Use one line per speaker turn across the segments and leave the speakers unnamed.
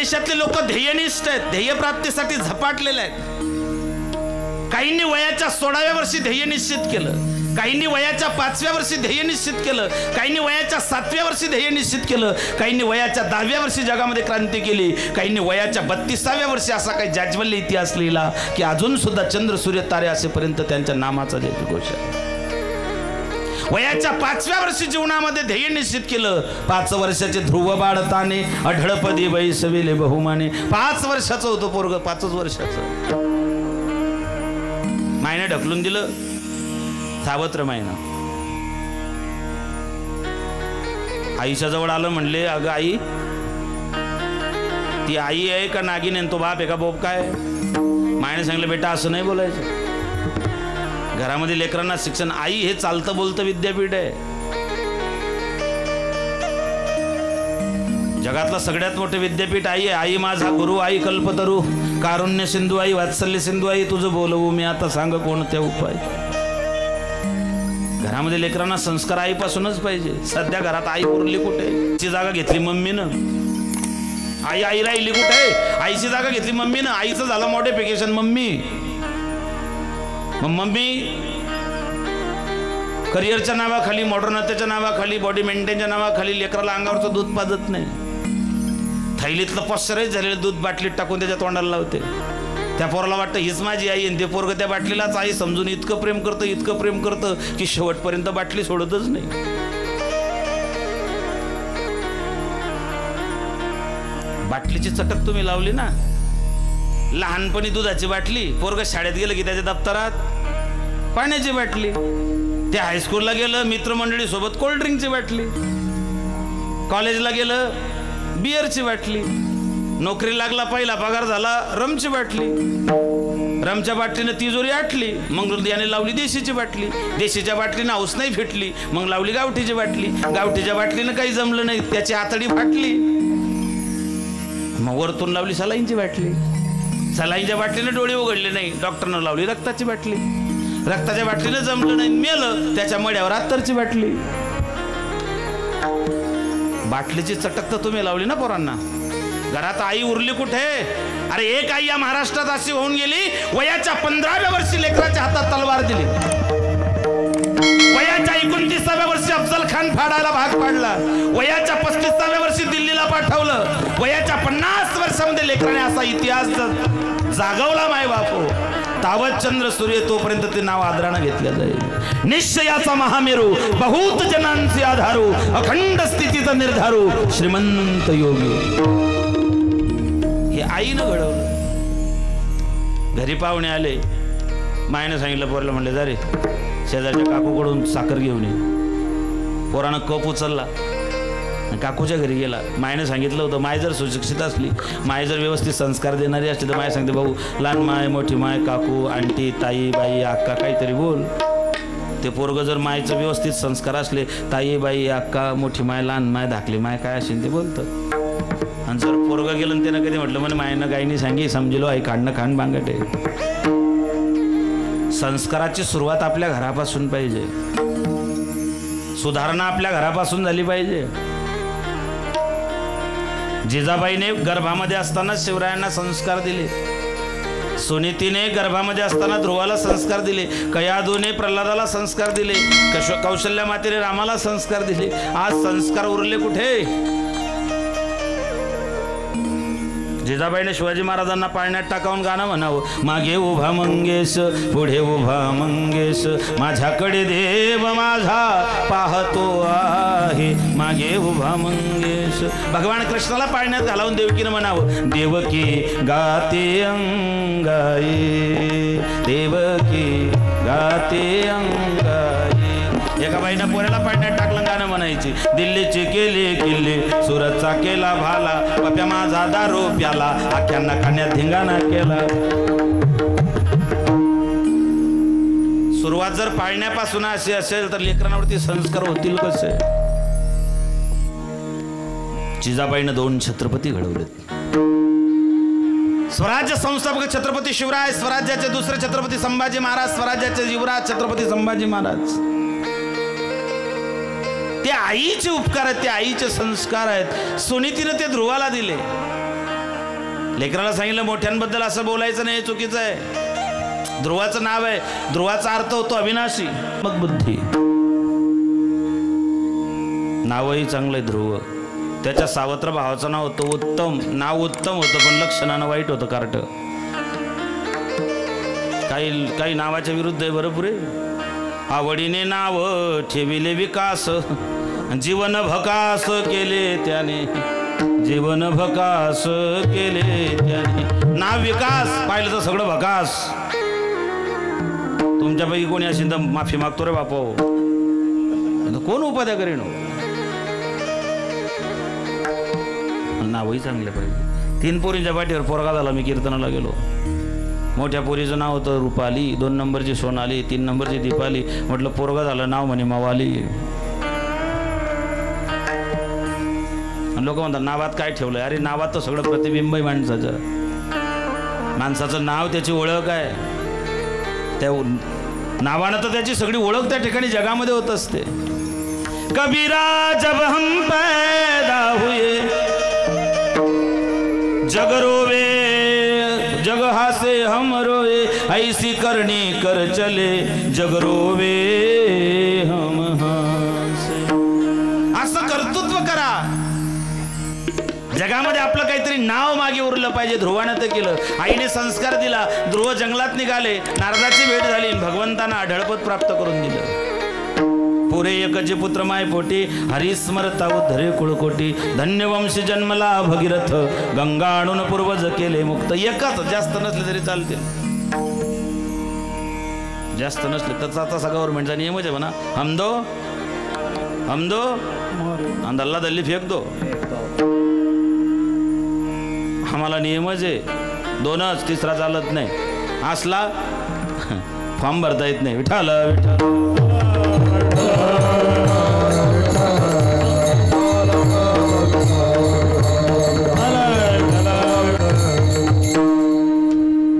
देशातले लोक ध्येयनिष्ठ आहेत, ध्येयप्राप्तीसाठी झपाटलेले आहेत. काहींनी वयाच्या 16व्या वर्षी ध्येय निश्चित केलं, काहींनी वयाच्या 5व्या वर्षी ध्येय निश्चित केलं, काहींनी वयाच्या 7व्या वर्षी ध्येय निश्चित केलं, काहींनी वयाच्या 10व्या वर्षी जगामध्ये क्रांती केली, काहींनी वयाच्या 32व्या वर्षी असा काही जाज्वल्य इतिहास लिहिला की अजून सुद्धा चंद्र सूर्य तारे असेपर्यंत त्यांच्या नामाचा जयघोष आहे. वयाच्या 5व्या वर्षी जीवनामध्ये ध्येय निश्चित केलं. 5 वर्षाचे ध्रुव बाळताने अढळपदी बैसविले बहुमाने. 5 वर्षाचं होतं पोरग, 5च वर्षाचं. मायने ढकलून दिलं, सावत्र मायना आईच्या जवळ आलं, म्हणले अगं आई, ती आई आहे का नागिन आहे, तो बाप आहे का बोप काय? मायने सांगितलं बेटा असं नाही बोलायचं. घरामध्ये लेकरांना शिक्षण, आई हे चालतं बोलतं विद्यापीठ आहे. जगातलं सगळ्यात मोठं विद्यापीठ आई आहे. आई माझा गुरु, आई कल्पतरू, कारुण्य सिंधू आई, वात्सल्य सिंधू आई, तुझं बोलवू मी आता, सांग कोणते उपाय. घरामध्ये लेकरांना संस्कार आईपासूनच पाहिजे. सध्या घरात आई उरली कुठे? ची जागा घेतली मम्मीनं. आई राहिली कुठे? आईची जागा घेतली मम्मीनं. आईचं झालं मॉडिफिकेशन मम्मी. मम्मी करिअरच्या नावाखाली, मॉडर्नतेच्या नावाखाली, बॉडी मेंटेनच्या नावाखाली लेकराला अंगावरचं दूध पाजत नाही. थैलीतलं पॉश्चराईज झालेलं दूध बाटलीत टाकून त्याच्या तोंडाला लावते. त्या पोराला वाटतं हीच माझी आई, आणि ते पोरग त्या बाटलीलाच आई समजून इतकं प्रेम करतं की शेवटपर्यंत बाटली सोडतच नाही. बाटलीची चटक तुम्ही लावली ना. लहानपणी दुधाची बाटली, पोरग शाळेत गेलं की त्याच्या दप्तरात पाण्याची बाटली. ते हायस्कूलला गेलं मित्रमंडळी सोबत कोल्ड्रिंकची बाटली. कॉलेजला गेलं बिअरची बाटली. नोकरी लागला, पहिला पगार झाला रमची बाटली. रमच्या बाटलीनं तिजोरी आटली, मग याने लावली देशीची बाटली. देशीच्या बाटलीनं हौस नाही फिटली, मग लावली गावठीची बाटली. गावठीच्या बाटलीनं काही जमलं नाही, त्याची आतडी फाटली, मग वरतून लावली सलाईनची बाटली. सलाईनच्या बाटलीनं डोळे उघडले नाही, डॉक्टरनं लावली रक्ताची बाटली. रक्ताच्या बाटलीनं जमलं नाही, मेलं, त्याच्या मड्यावर अत्तरची बाटली. बाटलीची चटक तर तुम्ही लावली ना पोरांना. घरात आई उरली कुठे? अरे एक आई या महाराष्ट्रात अशी होऊन गेली, वयाच्या 15व्या वर्षी लेकराच्या हातात तलवार दिली. वयाच्या 29व्या वर्षी अफजल खान फाडायला भाग पाडला. वयाच्या 35व्या वर्षी दिल्लीला पाठवलं. वयाच्या 50 वर्षामध्ये लेकराने असा इतिहास जागवला माय बापू. तावत चंद्र सूर्य तोपर्यंत ते नाव आदरानं घेतलं जाईल. निश्चयाचा महामेरू, बहुत जनांचे आधारू, अखंड स्थितीचा निर्धारू, श्रीमंत योगी. हे आईनं घडवलं. घरी पाहुणे आले, मायनं सांगितलं पोराला, म्हणले जा रे शेजारच्या काकूकडून साखर घेऊन ये. पोरानं कप उचलला, काकूच्या घरी गेला. मायनं सांगितलं होतं, माय जर सुशिक्षित असली, माय जर व्यवस्थित संस्कार देणारी असली तर माय सांगते भाऊ लहान माय, मोठी माय, काकू, आंटी, ताई, बाई, अक्का काहीतरी बोल. ते पोरगं जर मायचं व्यवस्थित संस्कार असले, ताई, बाई, अक्का, मोठी माय, लहान माय, धाकली माय काय असेल ते बोलतं. आणि जर पोरगं गेलं आणि त्यानं कधी म्हटलं म्हणे मायनं गायनी सांगी समजिलो आई काढणं खाण बांगटे. संस्काराची सुरुवात आपल्या घरापासून पाहिजे. सुधारणा आपल्या घरापासून झाली पाहिजे. जिजाबाईने गर्भामध्ये असताना शिवरायांना संस्कार दिले. सुनीतीने गर्भामध्ये असताना ध्रुवाला संस्कार दिले. कयाधूने प्रल्हादाला संस्कार दिले. कौशल्या मातेने रामाला संस्कार दिले. आज संस्कार उरले कुठे? जिजाबाईने शिवाजी महाराजांना पाळण्यात टाकावून गाणं म्हणावं, मागे उभा मंगेश, पुढे उभा मंगेश, माझ्याकडे देव माझा पाहतो आहे, मागे उभा मंगेश. भगवान कृष्णाला पाळण्यात घालावून देवकीनं म्हणावं, देवकी गाते अंगाई, देवकी गाते अंगाई. एका बाईनं पोऱ्याला पाळण्यात टाकलं, गाणं म्हणायची, दिल्लीची केली किल्ली, सुरतचा केला भाला, पप्या माझा दारू प्याला, आख्यांना खाण्यात धिंगाणा केला. सुरुवात जर पाळण्यापासून अशी असेल तर लेकरांवरती संस्कार होतील कसे? जिजाबाईनं 2 छत्रपती घडवलेत. स्वराज्य संस्थापक छत्रपती शिवराय, स्वराज्याचे दुसरे छत्रपती संभाजी महाराज, स्वराज्याचे युवराज छत्रपती संभाजी महाराज. ते आईचे उपकार आहेत, ते आईचे संस्कार आहेत. सुनीतीनं ते ध्रुवाला दिले. लेकराला सांगितलं मोठ्यांबद्दल असं बोलायचं नाही, चुकीचं आहे. ध्रुवाचं नाव आहे, ध्रुवाचा अर्थ होतो अविनाशी. मग बुद्धी, नावही चांगलंय ध्रुव. त्याच्या सावत्र भावाचं नाव होतं उत्तम. नाव उत्तम होतं पण लक्षणानं वाईट होतं, कार्ट. काही नावाच्या विरुद्ध आहे बरं पुरे. आवडीने नाव ठेविले विकास, जीवन भकास केले त्याने, जीवन भकास केले त्याने. नाव विकास, पाहिलं तर सगळं भकास. तुमच्यापैकी कोणी असेल तर माफी मागतो रे बापो, कोण उपाध्या करीन. नावही चांगले पाहिजे. 3 पोरींच्या पाठीवर पोरगा झाला. मी कीर्तनाला गेलो. मोठ्या पोरीचं नाव होतं रुपाली, 2 नंबरची सोनाली, 3 नंबरची दीपाली. म्हटलं पोरगा झालं, नाव म्हणे मवाली. लोक म्हणतात नावात काय ठेवलंय. अरे नावात तर सगळं प्रतिबिंब आहे माणसाचं. माणसाचं नाव त्याची ओळख आहे. त्या नावानं तर त्याची सगळी ओळख त्या ठिकाणी जगामध्ये होत असते. कबीरा जब हम पैदा हुए जग रोवे, जग हासे हम रोए, ऐसी करणी कर चले जग रोवे हम हासे. असं कर्तृत्व करा. जगामध्ये आपलं काहीतरी नाव मागे उरलं पाहिजे. ध्रुवानं ते केलं. आईने संस्कार दिला. ध्रुव जंगलात निघाले. नारदाची भेट झाली. भगवंतांना अढळपद प्राप्त करून दिलं. पुरे एकचे पुत्र माय पोटी, हरिस्मरता उद्धरे कुळकोटी. धन्यवंशी जन्मला भगीरथ, गंगा आणून पूर्वज केले मुक्त. एकच, जास्त नसले तरी चालते. जास्त नसले तर तसा गव्हर्नमेंटचा नियमच आहे म्हणा. हम दो आणि दल्ला दल्ली फेक दो. आम्हाला नियमच आहे 2च, तिसरा चालत नाही. असला फॉर्म भरता येत नाही. विठाल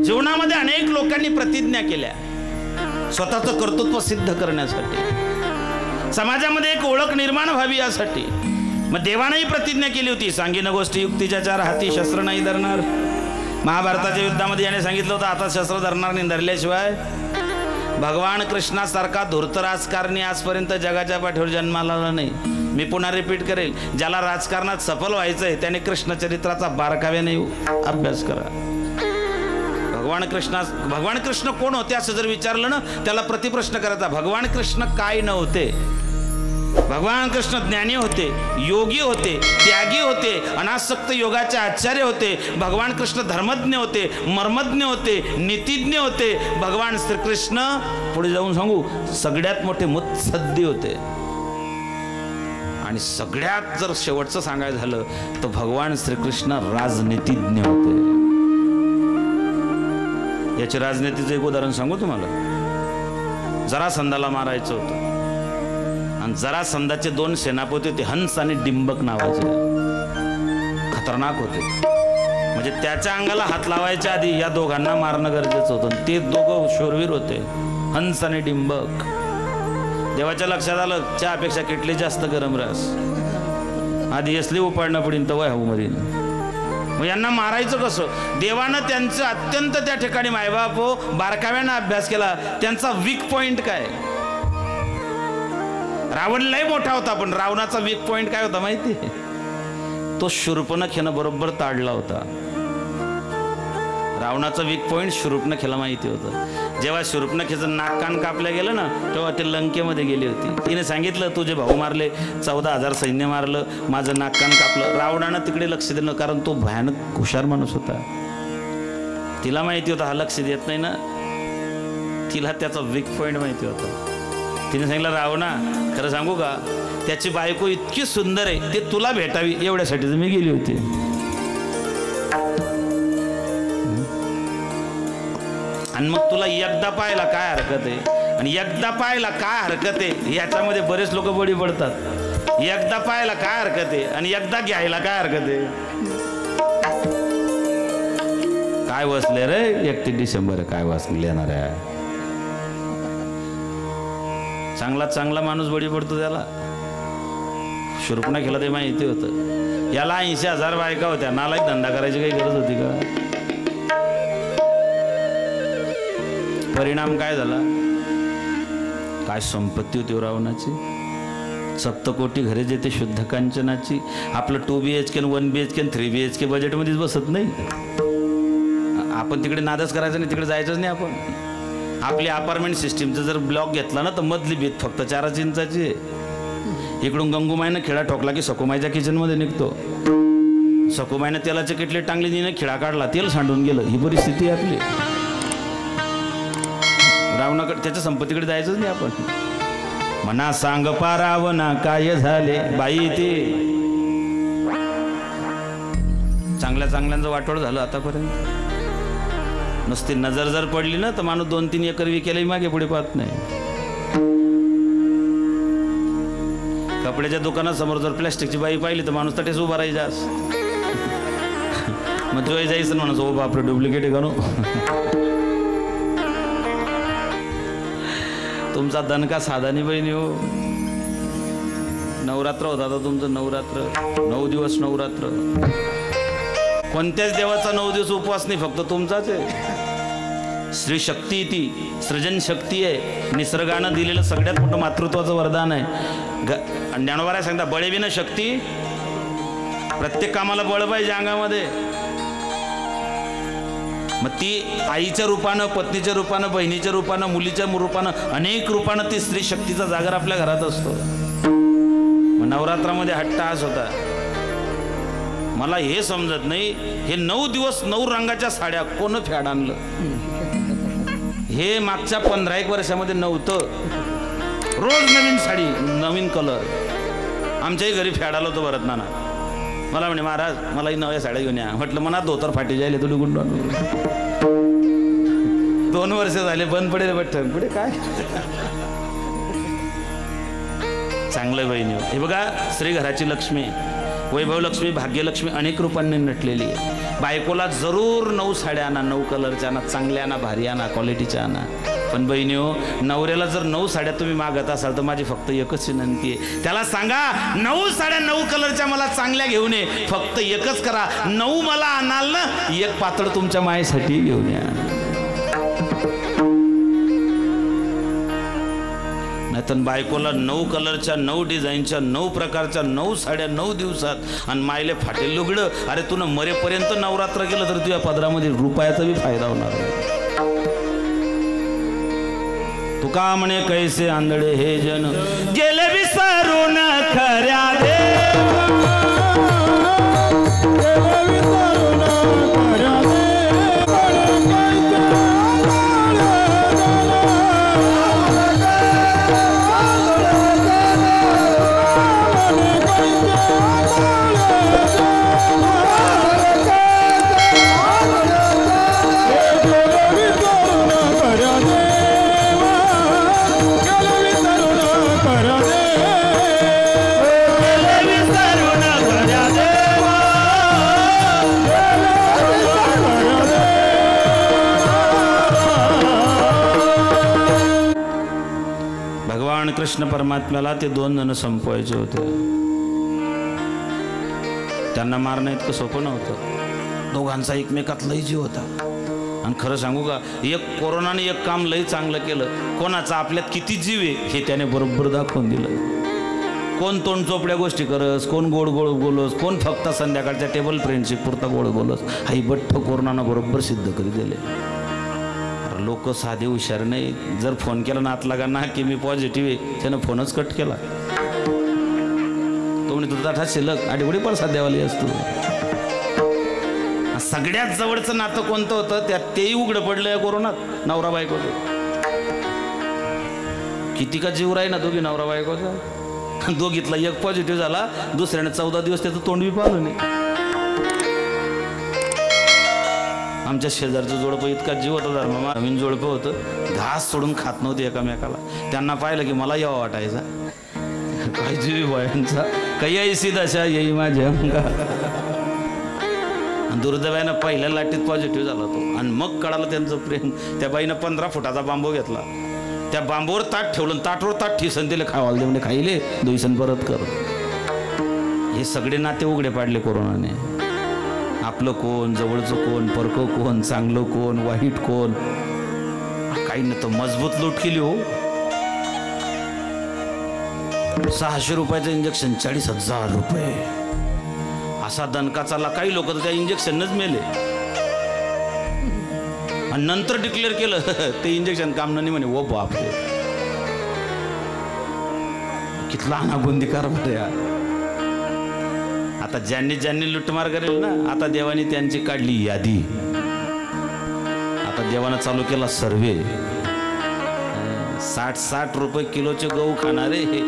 जीवनामध्ये अनेक लोकांनी प्रतिज्ञा केल्या स्वतःचं कर्तृत्व सिद्ध करण्यासाठी, समाजामध्ये एक ओळख निर्माण व्हावी यासाठी. मग देवानंही प्रतिज्ञा केली होती, सांगीन गोष्टी युक्तीच्या 4 हाती, शस्त्र नाही धरणार. महाभारताच्या युद्धामध्ये याने सांगितलं होतं आता शस्त्र धरणार नाही, धरल्याशिवाय. भगवान कृष्णासारखा धूर्त राजकारणी आजपर्यंत जगाच्या पाठीवर जन्माला आला नाही. मी पुन्हा रिपीट करेल, ज्याला राजकारणात सफल व्हायचंय त्याने कृष्ण चरित्राचा बारकाव्याने अभ्यास करा. भगवान कृष्ण कोण होते असं जर विचारलं ना, त्याला प्रतिप्रश्न करायचा. भगवान कृष्ण काय नव्हते. भगवान कृष्ण ज्ञानी होते, योगी होते, त्यागी होते, अनासक्त योगाचे आचार्य होते. भगवान कृष्ण धर्मज्ञ होते, मर्मज्ञ होते, नीतिज्ञ होते. भगवान श्रीकृष्ण पुढे जाऊन सांगू सगळ्यात मोठे मुत्सद्दी होते. आणि सगळ्यात जर शेवटचं सांगायचं झालं तर भगवान श्रीकृष्ण राजनीतिज्ञ होते. याचे राजनीतीचं एक उदाहरण सांगू तुम्हाला. जरासंधाला मारायचं होतं आणि जरासंधाचे 2 सेनापती होते, हंस आणि डिंबक नावाचे. खतरनाक होते. म्हणजे त्याच्या अंगाला हात लावायच्या आधी या दोघांना मारणं गरजेचं होतं. ते दोघं शूरवीर होते, हंस आणि डिंबक. देवाच्या लक्षात आलं चहापेक्षा किटली जास्त गरम रस. आधी असली उपाडणं पडीन तवय हवं मध्ये. मग यांना मारायचं कसं. देवानं त्यांचं अत्यंत त्या ठिकाणी मायबाप बारकाव्यानं अभ्यास केला. त्यांचा वीक पॉइंट काय. रावण लय मोठा होता पण रावणाचा वीक पॉइंट काय होता माहिती. तो शूर्पणखेनं बरोबर ताडला होता. रावणाचा वीक पॉइंट शूर्पणखेला माहिती होतं. जेव्हा शूर्पणखेचं नाक कान कापलं गेलं ना तेव्हा ते लंकेमध्ये गेली होती. तिने सांगितलं तुझे भाऊ मारले, 14,000 सैन्य मारलं, माझं नाक कान कापलं. रावणानं तिकडे लक्ष दिलं कारण तो भयानक हुशार माणूस होता. तिला माहिती होता हा लक्ष देत नाही ना, तिला त्याचा वीक पॉइंट माहिती होता. तिने सांगितलं रावणा खरं सांगू का, त्याची बायको इतकी सुंदर आहे, ते तुला भेटावी एवढ्यासाठी मी गेली होती. आणि मग तुला एकदा पाहायला काय हरकत आहे, आणि एकदा पाहायला काय हरकत आहे याच्यामध्ये बरेच लोक बळी पडतात. एकदा पाहायला काय हरकत आहे आणि एकदा घ्यायला काय हरकत आहे. काय वसले रे 31 डिसेंबर काय वसले येणार आहे. चांगला माणूस बळी पडतो त्याला. शूर्पणखेला ते माहिती होतं. याला 80,000 बायका होत्या, नालायक धंदा करायची काही गरज होती का? परिणाम काय झाला? काय संपत्ती होती रावणाची, सप्तकोटी घरे जेथे शुद्ध कांचनाची. आपलं 2 BHK 1 BHK 3 BHK बजेटमध्येच बसत नाही. आपण तिकडे नादच करायचा नाही, तिकडे जायचंच नाही. आपण आपली अपार्टमेंट सिस्टीमचा जर ब्लॉक घेतला ना तर मधली भीत फक्त 4 इंचाची आहे. इकडून गंगूमाईनं खिळा ठोकला की सकुमाईच्या किचनमध्ये निघतो. सकुमाईनं तेलाचे किटले टांगले, तिने खिळा काढला, तेल सांडून गेलं. ही परिस्थिती आहे आपली. रावणाकडे त्याच्या संपत्तीकडे जायचंच नाही आपण. म्हणा सांग पारावना काय झाले बाई, ते चांगल्या चांगल्यांचं वाटोळ झालं आतापर्यंत. नुसती नजर जर पडली ना तर माणूस 2-3 एकर विकेलाही मागे पुढे पाहत नाही. कपड्याच्या दुकानासमोर जर प्लॅस्टिकची बाई पाहिली तर माणूस तटेच उभा राहायचा. मग तो जायचं म्हणून ओ बापरे डुप्लिकेट आहे का नो. तुमचा दणका साधा नाही बहिणी हो. नवरात्र होता आता तुमचं, नवरात्र 9 दिवस नवरात्र. कोणत्याच देवाचा 9 दिवस उपवास नाही, फक्त तुमचाच आहे. श्री शक्ती ती सृजन शक्ती आहे. निसर्गानं दिलेलं सगळ्यात मोठं मातृत्वाचं वरदान आहे. ज्ञानोबा सांगता बळे बिना शक्ती. प्रत्येक कामाला बळ पाहिजे अंगामध्ये. मग ती आईच्या रूपानं, पत्नीच्या रूपानं, बहिणीच्या रूपानं, मुलीच्या रूपानं, अनेक रूपानं ती स्त्री शक्तीचा जागर आपल्या घरात असतो. मग नवरात्रामध्ये हट्टहास होता. मला हे समजत नाही, हे 9 दिवस 9 रंगाच्या साड्या कोण फॅड आणलं? हे मागच्या 15-1 वर्षामध्ये नव्हतं. रोज नवीन साडी, नवीन कलर. आमच्याही घरी फॅड आलं होतं भरत नाना. मला म्हणे महाराज मलाही नव्या साड्या घेऊन या. म्हटलं मनात धोतर फाटी जायले तुला गुंड. 2 वर्ष झाले बंद पडेल बट्टन पुढे काय. चांगलं बहिणी. हे बघा श्री घराची लक्ष्मी, वैभव लक्ष्मी, भाग्यलक्ष्मी अनेक रूपांनी नटलेली आहे. बायकोला जरूर 9 साड्या आणा, 9 कलरच्या आणा, चांगल्या आणा, भारी आणा, क्वालिटीच्या आणा. पण बहिणी हो, नवऱ्याला जर 9 साड्या तुम्ही मागत असाल तर माझी फक्त एकच विनंती आहे, त्याला सांगा 9 साड्या 9 कलरच्या मला चांगल्या घेऊन ये. फक्त एकच करा, 9 मला आणाल ना, 1 पातळ तुमच्या मायेसाठी घेऊन या. नाहीतर बायकोला 9 कलरच्या, 9 डिझाईनच्या, 9 प्रकारच्या 9 साड्या 9 दिवसात आणि मायले फाटेल लुगडं. अरे तुला मरेपर्यंत नवरात्र केलं तर तुझ्या पदरामध्ये रुपयाचा बी फायदा होणार नाही. तुका म्हणे कैसे आंधळे हे जन गेले विसरून खऱ्या कृष्ण परमात्म्याला ते 2 जण संपवायचे होते. त्यांना मारणं इतकं सोपं नव्हतं. दोघांचा एकमेकात लय जीव होता. आणि खरं सांगू का, एक कोरोनाने एक काम लय चांगलं केलं. कोणाचा आपल्यात किती जीव आहे हे त्याने बरोबर दाखवून दिलं. कोण तोंड चोपड्या गोष्टी करस, कोण गोड गोड बोलस, कोण फक्त संध्याकाळच्या टेबल फ्रेंडशिप पुरता गोड बोलस. हाई बठ्ठ कोरोनानं बरोबर सिद्ध करी दिले. लोक साधे हुशार नाही. जर फोन केला ना आतला का ना की मी पॉझिटिव्ह आहे, त्यानं फोनच कट केला. तो म्हणे तुझा ठा शिल्लक आठवडी पण साध्यावाली असतो. सगळ्यात जवळचं नातं कोणतं होतं त्यात तेही उघडं पडलं कोरोनात, नवरा बायकोचं. किती का जीव राही ना दोघी नवरा बायकोचा. दोघीतला एक पॉझिटिव्ह झाला, दुसऱ्याने 14 दिवस त्याचं तोंड बी पाहिलं नाही. आमच्या शेजारचं जोडपं इतका जीव होता, धर्मा नवीन जोडपं होतं, घास सोडून खात नव्हते एकामेकाला. त्यांना पाहिलं की मला यावं वाटायचा. काय जीव यांचा, काही ऐसी दशा येई माझ्या. दुर्दैवानं पहिल्या लाटीत पॉझिटिव्ह झाला तो. आणि मग कळालं त्यांचं प्रेम. त्या बाईनं 15 फुटाचा बांबू घेतला, त्या बांबूवर ताट ठेवलं, ताटवर ताट ठिसन दिले खावाला देऊन खाईले 2 परत कर. हे सगळे नाते उघडे पाडले कोरोनाने. आपलं कोण, जवळचं कोण, परकं कोण, चांगलं कोण, वाईट कोण, काही न तर मजबूत लूट केली हो. 600 रुपयाचं इंजेक्शन 40,000 रुपये, असा दणका चालला. काही लोक तर त्या इंजेक्शनच मेले आणि नंतर डिक्लेअर केलं ते इंजेक्शन काम नाही म्हणे. ओ बापरे, कितला अनागोंदी कारभार यार. आता ज्यांनी ज्यांनी लुटमार करेल ना, आता देवाने त्यांची काढली यादी. आता देवानं चालू केला सर्वे. 60 रुपये किलोचे गहू खाणारे हे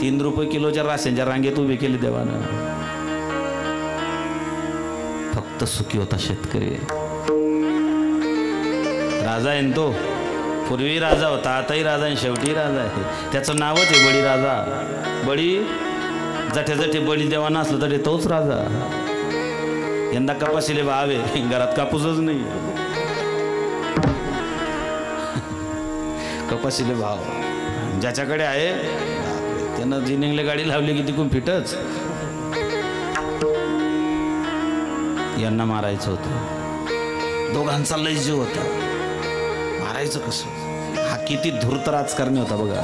3 रुपये किलोच्या राशनच्या रांगेत उभे केले देवानं. फक्त सुखी होता शेतकरी. राजा आहे तो, पूर्वी राजा होता, आताही राजा आहे, शेवटी राजा आहे. त्याचं नावच आहे बळी राजा. बळी जठे जठे बळी देवाना असलं तरी तोच राजा. यंदा कपाशीले भाव आहे, घरात कापूसच नाही. कपाशीले भाव ज्याच्याकडे आहे त्यानं जिनिंगले गाडी लावली की तिकून फिटच. यांना मारायचं होतं, दोघांचा लय जीव होता. मारायचं कसं? हा किती धूर्त राजकारणी होता बघा.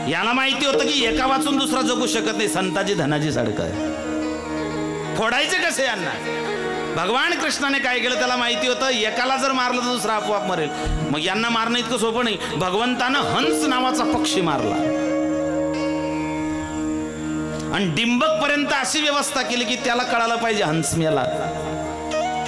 याला माहिती होतं की एका वाचून दुसरा जगू शकत नाही. संताजी धनाजी सारखं आहे. फोडायचे कसे यांना? भगवान कृष्णाने काय केलं त्याला माहिती होतं, एकाला जर मारलं तर दुसरा आपोआप मरेल. मग यांना मारणं इतकं सोपं नाही. भगवंतानं हंस नावाचा पक्षी मारला आणि डिंबक पर्यंत अशी व्यवस्था केली की त्याला कळायला पाहिजे हंस मेला.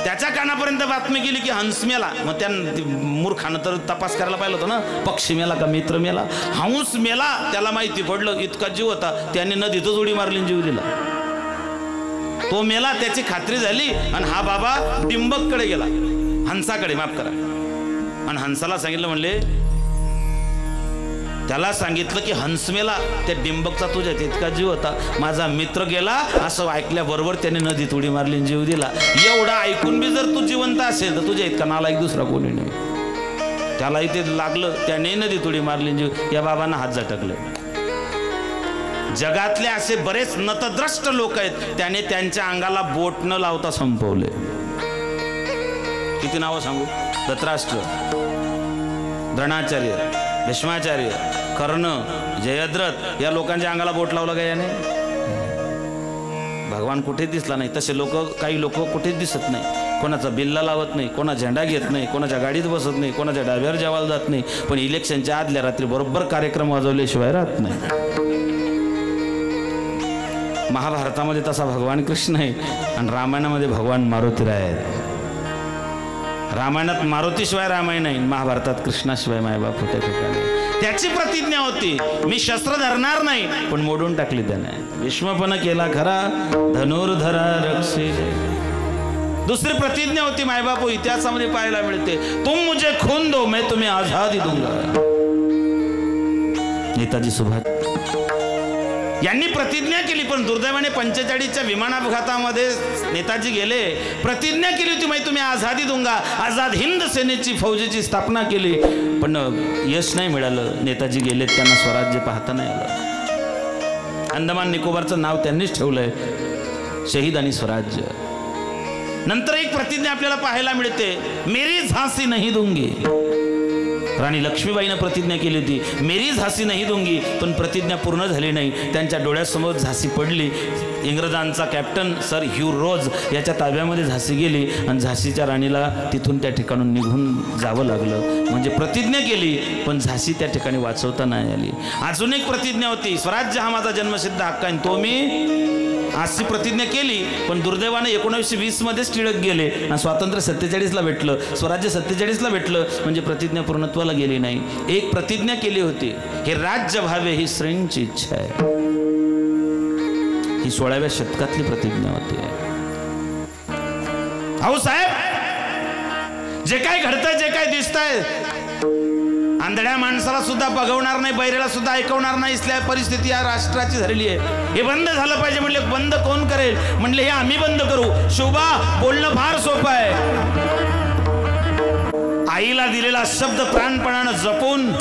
त्याच्या कानापर्यंत बातमी गेली की हंस मेला. मग त्या मूर्खानं तर तपास करायला पाहिलं होतं ना, पक्षी मेला का मित्र मेला. हंस मेला त्याला माहिती पडलं, इतका जीव होता, त्याने नदीतच उडी मारली, जीव दिला. तो मेला, त्याची खात्री झाली आणि हा बाबा डिंबककडे गेला, हंसाकडे, माफ करा. आणि हंसाला सांगितलं, म्हणले त्याला सांगितलं की हंस मेला, त्या डिंबकचा तुझ्या इतका जीव होता, माझा मित्र गेला. असं ऐकल्याबरोबर त्याने नदीत उडी मारली, जीव दिला. एवढं ऐकून बी जर तू जिवंत असेल तर तुझ्या इतका नालायक दुसरा कोणी नाही. त्यालाही ते लागलं, त्याने नदीत उडी मारली, जीव. या बाबांना हात झटकले. जगातले असे बरेच नतद्रष्ट लोक आहेत, त्याने त्यांच्या अंगाला बोट न लावता संपवले. किती नावं सांगू? धृतराष्ट्र, द्रोणाचार्य, भीष्माचार्य, कर्ण, जयद्रथ, या लोकांच्या अंगाला बोट लावलं का याने? भगवान कुठे दिसला नाही. तसे लोक, काही लोक कुठेच दिसत नाही. कोणाचा बिल्ला लावत नाही, कोणा झेंडा घेत नाही, कोणाच्या गाडीत बसत नाही, कोणाच्या डाब्यावर जेवायला जात नाही, पण इलेक्शनच्या आदल्या रात्री बरोबर कार्यक्रम वाजवल्याशिवाय राहत नाही. महाभारतामध्ये तसा भगवान कृष्ण आहे आणि रामायणामध्ये भगवान मारुतीराय आहेत. रामायणात मारुतीशिवाय रामायण नाही, महाभारतात कृष्णाशिवाय मायबाप होत्या ठिकाणी. त्याची प्रतिज्ञा होती, मी शस्त्र धरणार नाही, पण मोडून टाकली त्याने. भीष्मपण केला खरा, धनुर्धरा रक्षे. दुसरी प्रतिज्ञा होती मायबापू, इतिहासामध्ये पाहायला मिळते, तुम मुझे खून दो मैं तुम्हें आजादी दूंगा. नेताजी सुभाष यांनी प्रतिज्ञा केली, पण दुर्दैवाने 45च्या विमान अपघातामध्ये नेताजी गेले. प्रतिज्ञा केली होती, मैं तुम्हें आझादी दूंगा, आझाद हिंद सेनेची फौजेची स्थापना केली, पण यश नाही मिळालं. नेताजी गेले, त्यांना स्वराज्य पाहता नाही आलं. अंदमान निकोबारचं नाव त्यांनीच ठेवलंय, शहीद आणि स्वराज्य. नंतर एक प्रतिज्ञा आपल्याला पाहायला मिळते, मेरी झांसी नहीं दूंगी. राणी लक्ष्मीबाईनं प्रतिज्ञा केली होती, मेरी झांसी नाही दूंगी, पण प्रतिज्ञा पूर्ण झाली नाही. त्यांच्या डोळ्यासमोर झांसी पडली. इंग्रजांचा कॅप्टन सर ह्यू रोज याच्या ताब्यामध्ये झांसी गेली आणि झांसीच्या राणीला तिथून त्या ठिकाणून निघून जावं लागलं. म्हणजे प्रतिज्ञा केली, पण झांसी त्या ठिकाणी वाचवता नाही आली. अजून एक प्रतिज्ञा होती, स्वराज्य हा माझा जन्मसिद्ध हक्क आहे, तो मी अशी प्रतिज्ञा केली, पण दुर्दैवाने 1920 मध्येच टिळक गेले आणि स्वातंत्र्य 47ला भेटलं, स्वराज्य 47ला भेटलं, म्हणजे प्रतिज्ञा पूर्णत्वाला गेली नाही. एक प्रतिज्ञा केली होती, हे राज्य व्हावे ही श्रेणीची इच्छा आहे. ही 16व्या शतकातली प्रतिज्ञा होती. अहो साहेब, जे काय घडतंय, जे काय दिसतंय, आंधळ्या माणसाला सुद्धा बघवणार नाही, बैरेला सुद्धा ऐकवणार नाही, इसल्या परिस्थिती या राष्ट्राची झालेली आहे. हे बंद झालं पाहिजे. म्हणले बंद कोण करेल? म्हणले हे आम्ही बंद करू. शोभा, बोलणं फार सोपं आहे. आईला दिलेला शब्द प्राणपणानं जपून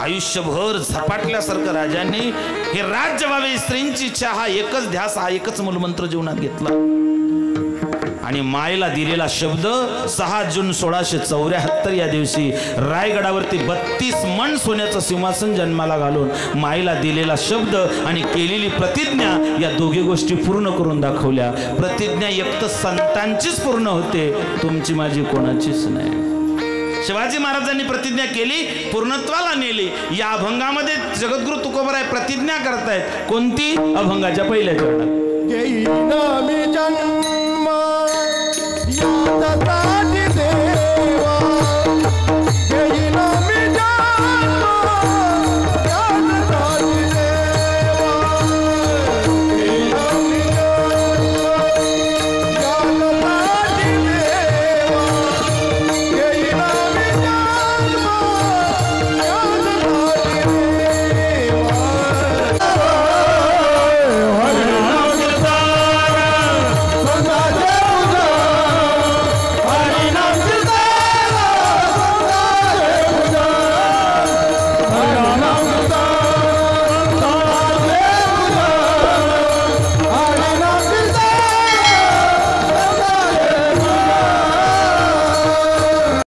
आयुष्यभर झपाटल्यासारखं राजांनी हे राज्य व्हावे स्त्रींची इच्छा हा एकच ध्यास हा एकच मूलमंत्र जीवनात घेतला आणि मायेला दिलेला शब्द 6 जून 1674 या दिवशी रायगडावरती 32 मन सोन्याचं सिंहासन जन्माला घालून मायेला दिलेला शब्द आणि केलेली प्रतिज्ञा या दोघी गोष्टी पूर्ण करून दाखवल्या. प्रतिज्ञा एक तर संतांचीच पूर्ण होते, तुमची माझी कोणाचीच नाही. शिवाजी महाराजांनी प्रतिज्ञा केली, पूर्णत्वाला नेली. या अभंगामध्ये जगद्गुरु तुकोबराय प्रतिज्ञा करतायत. कोणती? अभंगाच्या पहिल्या चरणात.
जन्म